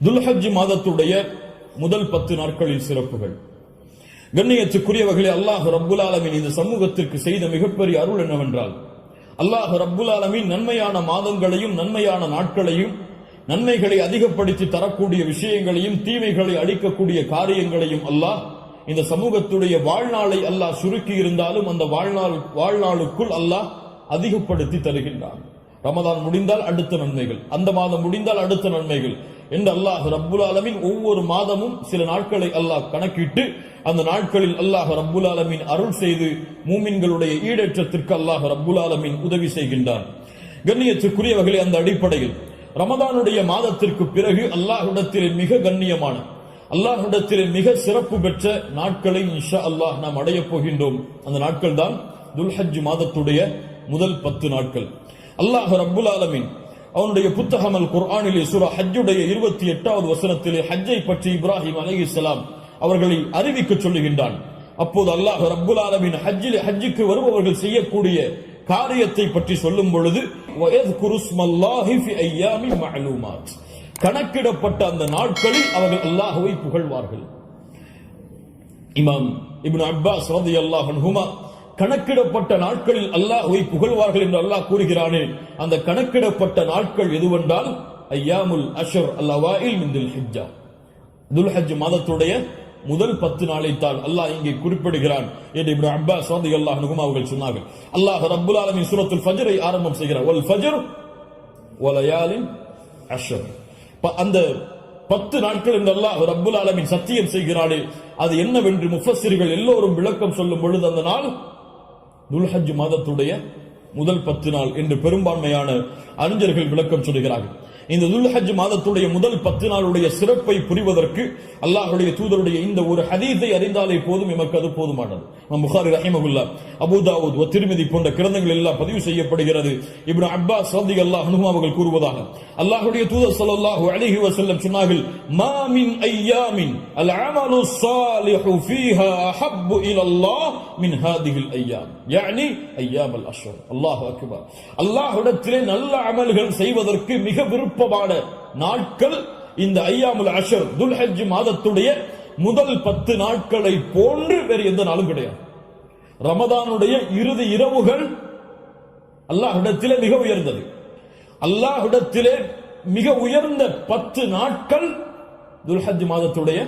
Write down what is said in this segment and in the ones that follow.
துல்ஹஜ் மாதத்துடைய முதல் 10 நாட்களில் சிறப்புகள். கண்ணியத்துக்குரியவர்களே, அல்லாஹ் ரப்புல் ஆலமீன் இந்த சமூகத்திற்கு செய்த மிகப்பெரிய அருள் என்னவென்றால், அல்லாஹ் ரப்புல் ஆலமீன் நன்மையான மாதங்களையும் நன்மையான நாட்களையும் நன்மைகளை அதிகப்படுத்தி தரக்கூடிய விஷயங்களையும் தீமைகளை அழிக்கக்கூடிய காரியங்களையும் அல்லாஹ் இந்த சமூகத்துடைய வாழ்நாளை அல்லாஹ் சுருக்கி இருந்தாலும் அந்த வாழ்நாளுக்குள் அல்லாஹ் அதிகப்படுத்தி தருகின்றான். ரமதான் முடிந்தால் அடுத்த நன்மைகள், அந்த மாதம் முடிந்தால் அடுத்த நன்மைகள் என்று அல்லாஹ் ரப்புல் ஆலமீன் ஒவ்வொரு மாதமும் சில நாட்களை அல்லாஹ் கணக்கிட்டு அந்த நாட்களில் அல்லாஹ் ரப்புல் ஆலமீன் அருள் செய்து மூமின்களுடைய ஈடேற்றத்திற்கு அல்லாஹ் ரப்புல் ஆலமீன் உதவி செய்கின்றான். கண்ணியத்துக்குரியவர்களே, அந்த அடிப்படையில் ரமதானுடைய மாதத்திற்கு பிறகு அல்லாஹ்விடத்திலே மிக கண்ணியமான, அல்லாஹ்விடத்திலே மிக சிறப்பு பெற்ற நாட்களை இன்ஷா அல்லாஹ் நாம் அடையப் போகின்றோம். அந்த நாட்கள் தான் துல்ஹஜ் மாதத்துடைய முதல் 10 நாட்கள். அல்லாஹ் ரப்புல் ஆலமீன் அவனுடைய புத்தகம் அல் குர்ஆனிலே சூரா ஹஜ்ஜுடைய 28வது வசனத்திலே ஹஜ்ஜை பற்றி இப்ராஹிம் அலைஹிஸ்ஸலாம் அவர்களை அறிவிக்க சொல்லுகின்றான். அப்போது அல்லாஹ் ரப்புல் ஆலமீன் ஹஜ்ஜுக்கு வருபவர்கள் செய்யக்கூடிய காரியத்தை பற்றி சொல்லும் பொழுது வயஸ்குரு ஸ்மல்லாஹி ஃபி அய்யாமின் மஅலூமாத், கணக்கிடப்பட்ட அந்த நாட்களில் அவர்கள் அல்லாஹ்வை புகழ்வார்கள். இமாம் இப்னு அப்பாஸ் ரலியல்லாஹு அன்ஹுமா கணக்கிடப்பட்ட நாட்களில் அல்லாஹ்வை புகழ்வார்கள் என்று அல்லாஹ் கூறுகிறானே, அந்த கணக்கிடப்பட்ட நாட்கள் எதுவென்றால் அய்யாமுல் அஷ்ர் அல்-அவாயில் மின் துல்ஹிஜ்ஜா, துல்ஹஜ் மாதத்துடைய முதல் 10 நாளைத்தான் அல்லாஹ் இங்கே குறிப்பிடுகிறான் என்று இப்னு அப்பாஸ் ரலியல்லாஹு அன்ஹுமா அவர்கள் சொன்னார்கள். அல்லாஹ் ரப்புல் ஆலமீன் சூரத்துல் ஃபஜ்ரை ஆரம்பம் செய்கிறார், வல் ஃபஜ்ர் வலயாலின் அஷ்ர். அந்த 10 நாட்கள் என்று அல்லாஹ் ரப்புல் ஆலமீன் சத்தியம் செய்கிறானே, அது என்னவென்று முஃபஸ்ஸிர்கள் எல்லோரும் விளக்கம் சொல்லும் பொழுது அந்த நாள் துல்ஹஜ் மாதத்துடைய முதல் 10 நாள் என்று பெரும்பான்மையான அறிஞர்கள் விளக்கம் சொல்கிறார்கள். இந்த துல்ஹஜ் மாதத்துடைய முதல் 10 நாளுடைய சிறப்பை புரிவதற்கு அல்லாஹ்வுடைய தூதருடைய இந்த ஒரு ஹதீஸை அறிந்தாலே போதும், எமக்கு அது போதுமானது. புகாரி ரஹிமஹுல்லாஹ், அபூ தாவூத் வ திர்மிதி போன்ற கிரந்தங்கள் எல்லாம் பதிவு செய்யப்படுகிறது. இப்னு அப்பாஸ் ரலியல்லாஹு அன்ஹு அவர்கள் கூறுவதாக, அல்லாஹ்வுடைய தூதர் ஸல்லல்லாஹு அலைஹி வஸல்லம் சொன்னார்கள், மா மின் அய்யாமின் அல் அமலு ஸாலிஹு ஃபீஹா அஹப்பு இலல்லாஹ் மின் ஹாதிஹில் அய்யாம், யானி அய்யாமுல் அஷ்ர். அல்லாஹு அக்பர். அல்லாஹ்விடத்திலே நல்ல அமல்கள் செய்வதற்கு மிக விருப்பமான நாட்கள் இந்த அய்யாமுல் அஷ்ர், துல்ஹஜ் மாதத்துடைய முதல் 10 நாட்களை போன்று வேறு எந்த நாளும் கிடையாது. ரமதானுடைய இறுதி இரவுகள் அல்லாஹ்விடத்திலே மிக உயர்ந்தது. அல்லாஹ்விடத்திலே மிக உயர்ந்த 10 நாட்கள் துல்ஹஜ் மாதத்துடைய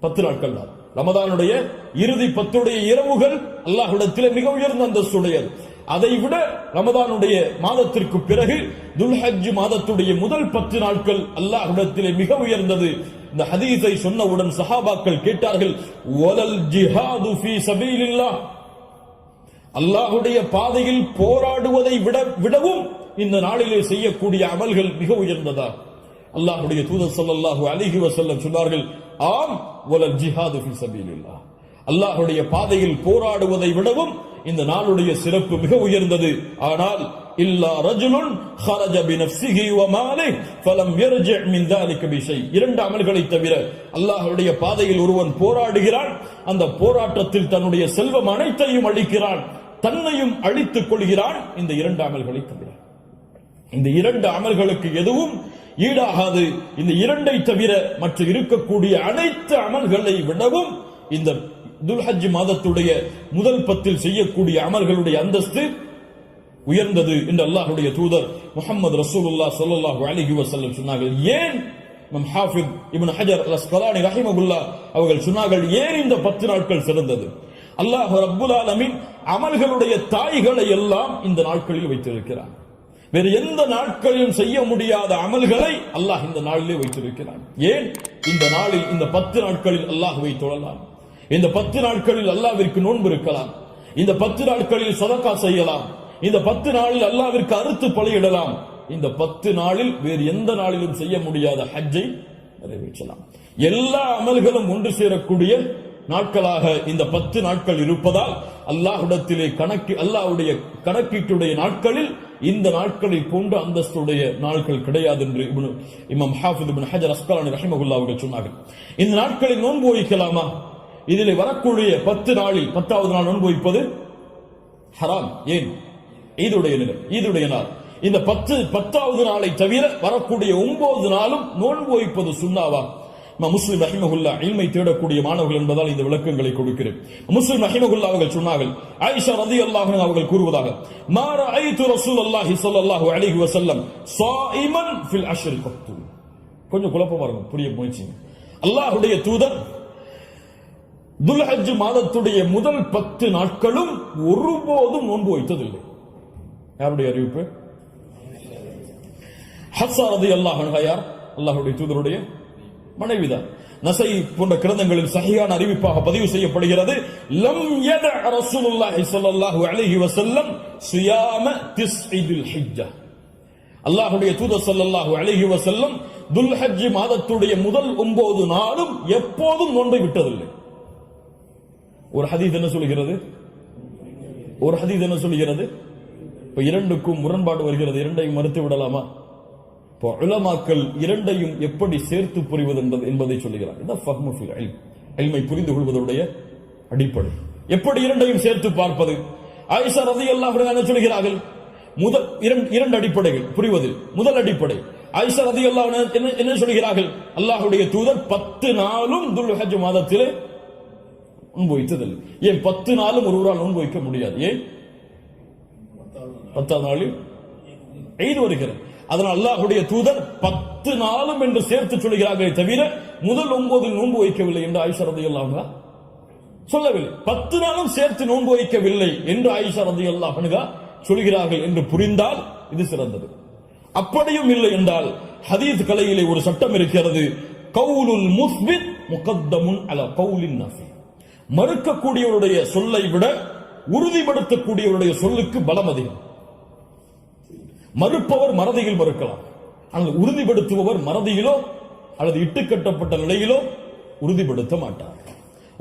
10 நாட்கள் தான். ரமதானுடைய இறுதி 10 இரவுகள் அல்லாஹ்விடத்திலே மிக உயர்ந்த அந்தஸ்துடையது. அதைவிட ரமதானுடைய மாதத்திற்கு பிறகு துல்ஹஜ் மாதத்துடைய முதல் 10 நாட்கள் அல்லாஹ்விடத்திலே மிக உயர்ந்தது. இந்த ஹதீஸை சொன்னவுடன் சஹாபாக்கள் கேட்டார்கள், வலல் ஜிஹாது ஃபீ சபீலில்லாஹ், அல்லாஹ்வுடைய பாதையில் போராடுவதை விடவும் இந்த நாளிலே செய்யக்கூடிய அமல்கள் மிக உயர்ந்ததா? அல்லாஹ்வுடைய தூதர் ஸல்லல்லாஹு அலைஹி வஸல்லம் சொன்னார்கள், ஆம், வலல் ஜிஹாது ஃபீ சபீலில்லாஹ், அல்லாஹ்வுடைய பாதையில் போராடுவதை விடவும் இந்த நாளுடைய சிறப்பு மிக உயர்ந்தது. ஆனால் இல்லா ரஜுலுன் خرج بنفسه وماله فلم يرجع من ذلك بشيء, 2 அமல்களை தவிர அல்லாஹ்வுடைய பாதையில் ஒருவன் போராடுகிறான், அந்த போராட்டத்தில் தன்னுடைய செல்வம் அனைத்தையும் அழிக்கிறான், தன்னையும் அழித்துக் கொள்கிறான், இந்த 2 அமல்களை தவிர. இந்த 2 அமல்களுக்கு எதுவும் ஈடாகாது. இந்த 2ஐ தவிர மற்ற இருக்கக்கூடிய அனைத்து அமல்களை விடவும் இந்த துல்ஹஜ் மாதத்துடைய முதல் 10 செய்யக்கூடிய அமல்களுடைய அந்தஸ்து உயர்ந்தது என்று அல்லாஹ்வுடைய தூதர் முஹம்மது ரசூலுல்லாஹ் ஸல்லல்லாஹு அலைஹி வஸல்லம் சொன்னார்கள். ஏன் இமாம் ஹாஃபிஸ் இப்னு ஹஜர் அல்-அஸ்கலானி ரஹிமஹுல்லாஹ் அவர்கள் சொன்னார்கள், ஏன் இந்த 10 நாட்கள் சிறந்தது? அல்லாஹ் ரப்புல் ஆலமீன் அமல்களுடைய தாய்களை எல்லாம் இந்த நாட்களில் வைத்திருக்கிறார். வேறு எந்த நாட்களிலும் செய்ய முடியாத அமல்களை அல்லாஹ் இந்த நாளிலே வைத்திருக்கிறார். ஏன்? இந்த நாளில், இந்த 10 நாட்களில் அல்லாஹ்வை தொழலாம், இந்த 10 நாட்களில் அல்லாஹ்விற்கு நோன்பு இருக்கலாம், இந்த 10 நாட்களில் சதகா செய்யலாம், இந்த 10 நாளில் அல்லாஹ்விற்கு அறுத்து பலியிடலாம், இந்த 10 நாளில் வேறு எந்த நாளிலும் செய்ய முடியாத ஹஜ்ஜை நிறைவேற்றலாம். எல்லா அமல்களும் ஒன்று சேரக்கூடிய நாட்களாக இந்த 10 நாட்கள் இருப்பதால் அல்லாஹ்விடத்திலே அல்லாஹ்வுடைய கணக்கீட்டுடைய நாட்களில் இந்த நாட்களை போன்ற அந்தஸ்துடைய நாட்கள் கிடையாது என்று இமாம் ஹாஃபிஸ் இப்னு ஹஜர் அஸ்கலானி ரஹிமஹுல்லாஹ் அவர்கள் சொன்னார்கள். இந்த நாட்களில் நோன்பு வைக்கலாமா? இதில் வரக்கூடிய 10 நாளில் 10வது நாள் நோன்பு வைப்பது ஹராம். ஏன்? ஈதுடைய நாள். இந்த 10வது நாளை தவிர வரக்கூடிய 9 நாளும் நோன்பு வைப்பது சுன்னாவா? முஸ்லிம் ரஹிமஹுல்லா இல்மை தேடக்கூடிய மாணவர்கள் என்பதால் இந்த விளக்கங்களை கொடுக்கிறேன். முஸ்லிம் ரஹிமஹுல்லா அவர்கள் சொன்னார்கள், ஆயிஷா ரலியல்லாஹு அன்ஹா அவர்கள் கூறுவதாக, மா ரஅய்து ரசூலுல்லாஹி ஸல்லல்லாஹு அலைஹி வஸல்லம் ஸாயிமன் ஃபில் அஷ்ர் கத்து. கொஞ்சம் குழப்பமா இருக்கும், புரிய முயற்சிங்க. அல்லாஹ்வுடைய தூதர் துல்ஹஜ் மாதத்துடைய முதல் 10 நாட்களும் ஒருபோதும் நோன்பு வைத்ததில்லை. யாருடைய அறிவிப்பு? ஹஃப்ஸா ரலியல்லாஹு அன்ஹா யார்? அல்லாஹ்வுடைய தூதருடைய மனைவிதான். நஸை போன்ற கிரந்தங்களில் சஹீஹான அறிவிப்பாக பதிவு செய்யப்படுகிறது, லம் யத ரசூலுல்லாஹி ஸல்லல்லாஹு அலைஹி வஸல்லம் சியாம திஸ்இல் ஹிஜ்ஜா. அல்லாஹ்வுடைய தூதர் ஸல்லல்லாஹு அலைஹி வஸல்லம் துல்ஹஜ் மாதத்துடைய முதல் 9 நாளும் எப்போதும் நோன்பை விட்டதில்லை. ஒரு ஹதீஸ் என்ன சொல்கிறது? இப்ப இரண்டுக்கும் முரண்பாடு வருகிறது, இரண்டையும் மறுத்து விடலாமா? இப்போ உலமாக்கள் இரண்டையும் எப்படி சேர்த்து புரிவது என்பதை சொல்லுகிறார். இதான் ஃபஹ்மு ஃபில் இல்ம், இல்மை புரிந்து கொள்வதுடைய அடிப்படை. எப்படி இரண்டையும் சேர்த்து பார்ப்பது? ஆயிஷா ரலியல்லாஹு அன்ஹா என்ன சொல்கிறார்கள்? முதல் இரண்டு அடிப்படைகள் புரிவதில். முதல் அடிப்படை, ஆயிஷா ரலியல்லாஹு அன்ஹா என்ன சொல்கிறார்கள்? அல்லாஹ்வுடைய தூதர் 10 நாளும் துல்ஹஜ் மாதத்திலே நோன்பு வைத்ததில்லை. ஏன் 10 நாளும் ஒருவரால் நோன்பு வைக்க முடியாது? ஏன்? 10வது நாளில் ஈத் வருகிறது. அதனால் அல்லாஹ்வுடைய தூதர் 10 நாளும் என்று சேர்த்து சொல்கிறார்களே தவிர முதல் 9 நோன்பு வைக்கவில்லை என்று ஆயிஷா ரலியல்லாஹு அன்ஹா சொல்லவில்லை. 10 நாளும் சேர்த்து நோன்பு வைக்கவில்லை என்று ஆயிஷா ரலியல்லாஹு அன்ஹா சொல்கிறார்கள் என்று புரிந்தால் இது சிறந்தது. அப்படியும் இல்லை என்றால் ஹதீஸ் கலையிலே ஒரு சட்டம் இருக்கிறது, கவுலுல் முஸ்பித் முகத்தமுன் அலா கவுலின் நாஃபி. மறுக்கக்கூடியவருடைய சொல்லை விட உறுதிப்படுத்தக்கூடியவருடைய சொல்லுக்கு பலம் அதிகம். மறுப்பவர் மறதியில் மறுக்கலாம், ஆனால் உறுதிப்படுத்துபவர் மறதியிலோ அல்லது இட்டுக்கட்டப்பட்ட நிலையிலோ உறுதிப்படுத்த மாட்டார்.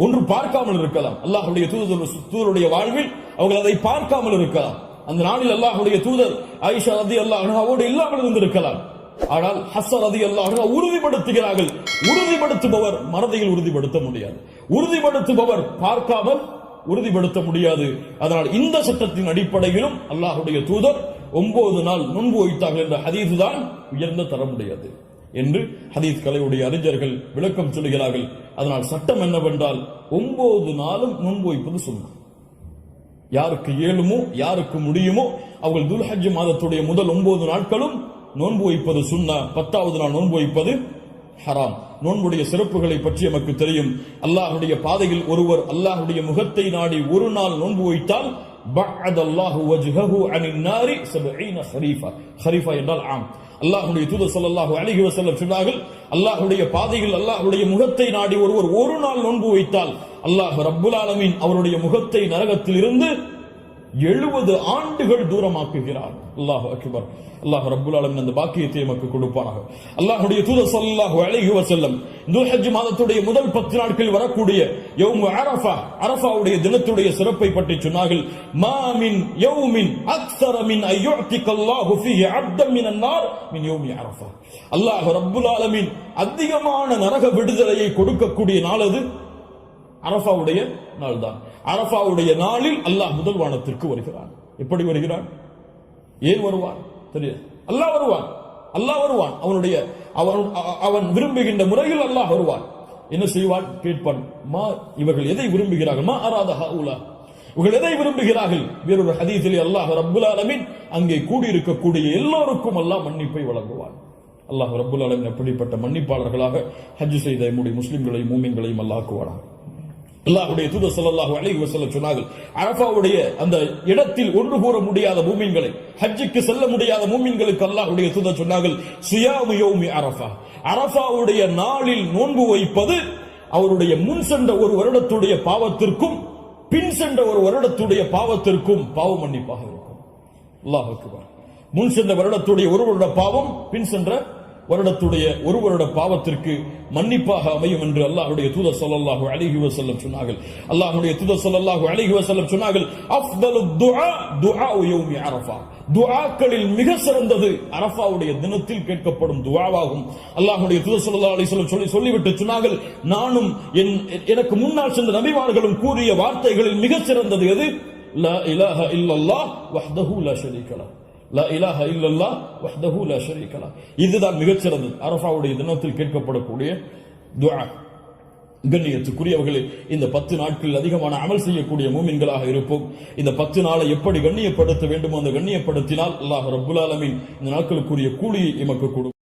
ஒன்று பார்க்காமல் இருக்கலாம், அல்லாஹ்வுடைய தூதருடைய வாழ்வில் அவர்கள் அதை பார்க்காமல் இருக்கலாம். அந்த நாளில் அல்லாஹ்வுடைய தூதர் ஆயிஷா ரலியல்லாஹு அன்ஹாவோடு இல்லாமல் இருந்திருக்கலாம். ஆனால் ஹஃப்ஸா ரலியல்லாஹு அன்ஹா உறுதிப்படுத்துகிறார்கள். உறுதிப்படுத்துபவர் மறதியில் உறுதிப்படுத்த முடியாது, உறுதிப்படுத்துபவர் பார்க்காமல் உறுதிப்படுத்த முடியாது. அதனால் இந்த சட்டத்தின் அடிப்படையிலும் அல்லாஹ்வுடைய தூதர் 9 நாள் நோன்பு வைத்தார்கள் என்ற ஹதீஸ் தான் உயர்ந்த தரமுடையது என்று ஹதீஸ் கலையுடைய அறிஞர்கள் விளக்கம் சொல்கிறார்கள். அதனால் சட்டம் என்னவென்றால் 9 நாளும் நோன்பு வைப்பது சுன்னா. யாருக்கு இயலுமோ யாருக்கு முடியுமோ அவர்கள் துல்ஹஜ் மாதத்துடைய முதல் 9 நாட்களும் நோன்பு வைப்பது சுன்னா. 10வது நாள் நோன்பு வைப்பது ஹராம். நோன்புடைய சிறப்புகளை பற்றி நமக்கு தெரியும். அல்லாஹ்வுடைய பாதையில் ஒருவர் அல்லாஹ்வுடைய முகத்தை நாடி ஒரு நாள் நோன்பு வைத்தால் பஅதல்லாஹு வஜ்ஹஹு அனின் நாரி 70 ஹரீஃபா. ஹரீஃபா என்றால் ஆம். அல்லாஹ்வுடைய தூதர் ஸல்லல்லாஹு அலைஹி வஸல்லம் சொன்னார்கள், அல்லாஹ்வுடைய பாதையில் அல்லாஹ்வுடைய முகத்தை நாடி ஒருவர் ஒரு நாள் நோன்பு வைத்தால் அல்லாஹ் ரப்புல் ஆலமீன் அவருடைய முகத்தை நரகத்தில் இருந்து 70 ஆண்டுகள் தூரமாக்குகிறார். அல்லாஹு அக்பர். அல்லாஹ் ரப்புல் ஆலமீன் அந்த பாக்கியத்தை நமக்கு கொடுப்பானாக. அல்லாஹ்வுடைய தூதர் ஸல்லல்லாஹு அலைஹி வஸல்லம் துல்ஹஜ் மாதத்துடைய முதல் 10 நாட்களில் வரக்கூடிய யௌம் அரஃபா, அரஃபாவுடைய தினத்துடைய சிறப்பை பற்றி சொன்னார்கள். மா மின் யௌமின் அக்ஸர மின் அய்யுஅதிகல்லாஹு ஃபீஹி அப்தன் மினன் நார் மின் யௌமி அரஃபா. அல்லாஹ் ரப்புல் ஆலமீன் அதிகமான நரக விடுதலையை கொடுக்கக்கூடிய நாள் அது அரஃபாவுடைய நாள் தான். அரஃபாவுடைய நாளில் அல்லாஹ் முதல் வானத்திற்கு வருகிறான். எப்படி வருகிறான்? ஏன் வருவான் தெரியாது. அல்லாஹ் வருவான், அல்லாஹ் வருவான். அவன் விரும்புகின்ற முறையில் அல்லாஹ் வருவான். என்ன செய்வான்? கேட்பான், மா இவர்கள் எதை விரும்புகிறார்கள்? மா அராத ஹாஉலா, இவர்கள் எதை விரும்புகிறார்கள்? வேறொரு ஹதீஸிலே அல்லாஹ் ரப்புல் ஆலமீன் அங்கே கூடியிருக்கக்கூடிய எல்லோருக்கும் அல்லாஹ் மன்னிப்பை வழங்குவான். அல்லாஹ் ரப்புல் ஆலமீன் அப்படிப்பட்ட மன்னிப்பாளர்களாக ஹஜ் செய்த நம்முடைய முஸ்லிம்களையும் மூமின்களையும் அல்லாஹ் ஆக்குவானாக. அல்லாஹ்வுடைய தூதர் ஸல்லல்லாஹு அலைஹி வஸல்லம் சொன்னார்கள், அரஃபாவுடைய அந்த இடத்தில் ஒன்று கூற முடியாத மூமின்களை, ஹஜ்ஜுக்கு செல்ல முடியாத மூமின்களுக்கு அல்லாஹ்வுடைய தூதர் சொன்னார்கள், சியாமு யௌமி அரஃபா, அரஃபாவுடைய நாளில் நோன்பு வைப்பது அவருடைய முன் சென்ற ஒரு வருடத்துடைய பாவத்திற்கும் பின் சென்ற ஒரு வருடத்துடைய பாவத்திற்கும் பாவ மன்னிப்பாக இருக்கும். அல்லாஹ் அக்பர். முன் சென்ற வருடத்துடைய ஒரு வருட பாவம் பின் சென்ற வருடத்துடைய ஒரு வருட பாவத்திற்கு மன்னிப்பாக அமையும் என்று அல்லாஹ்வுடைய தூதர் ஸல்லல்லாஹு அலைஹி வஸல்லம் சொன்னார்கள். அல்லாஹ்வுடைய தூதர் ஸல்லல்லாஹு அலைஹி வஸல்லம் சொன்னார்கள், அஃதலு துஆ துஆஉ யௌமி அரஃபா, துஆக்களில் மிக சிறந்தது அரஃபாவுடைய தினத்தில் கேட்கப்படும் துஆவாகும். அல்லாஹ்வுடைய தூதர் ஸல்லல்லாஹு அலைஹி வஸல்லம் சொல்லிவிட்டு சொன்னார்கள், நானும் எனக்கு முன்னால் சென்ற நபிமார்களும் கூறிய வார்த்தைகளில் மிக சிறந்தது எது? லா இலாஹ இல்லல்லாஹ் வஹ்தஹு லா ஷரீக லஹ், லா இலாஹ இல்லல்லாஹ் வஹ்தஹு லா ஷரீக லஹ். இதுதான் மிகச்சிறந்தது. அரஃபாவுடைய தினத்தில் கேட்கப்படக்கூடிய துஆ. கண்ணியத்துக்குரியவர்களே, இந்த 10 நாட்களில் அதிகமான அமல் செய்யக்கூடிய மூமின்களாக இருப்போம். இந்த 10 நாளை எப்படி கண்ணியப்படுத்த வேண்டுமோ அந்த கண்ணியப்படுத்தினால் அல்லாஹ் ரப்புல் ஆலமீன் இந்த நாட்களுக்குரிய கூலியை எமக்கு கொடுக்கும்.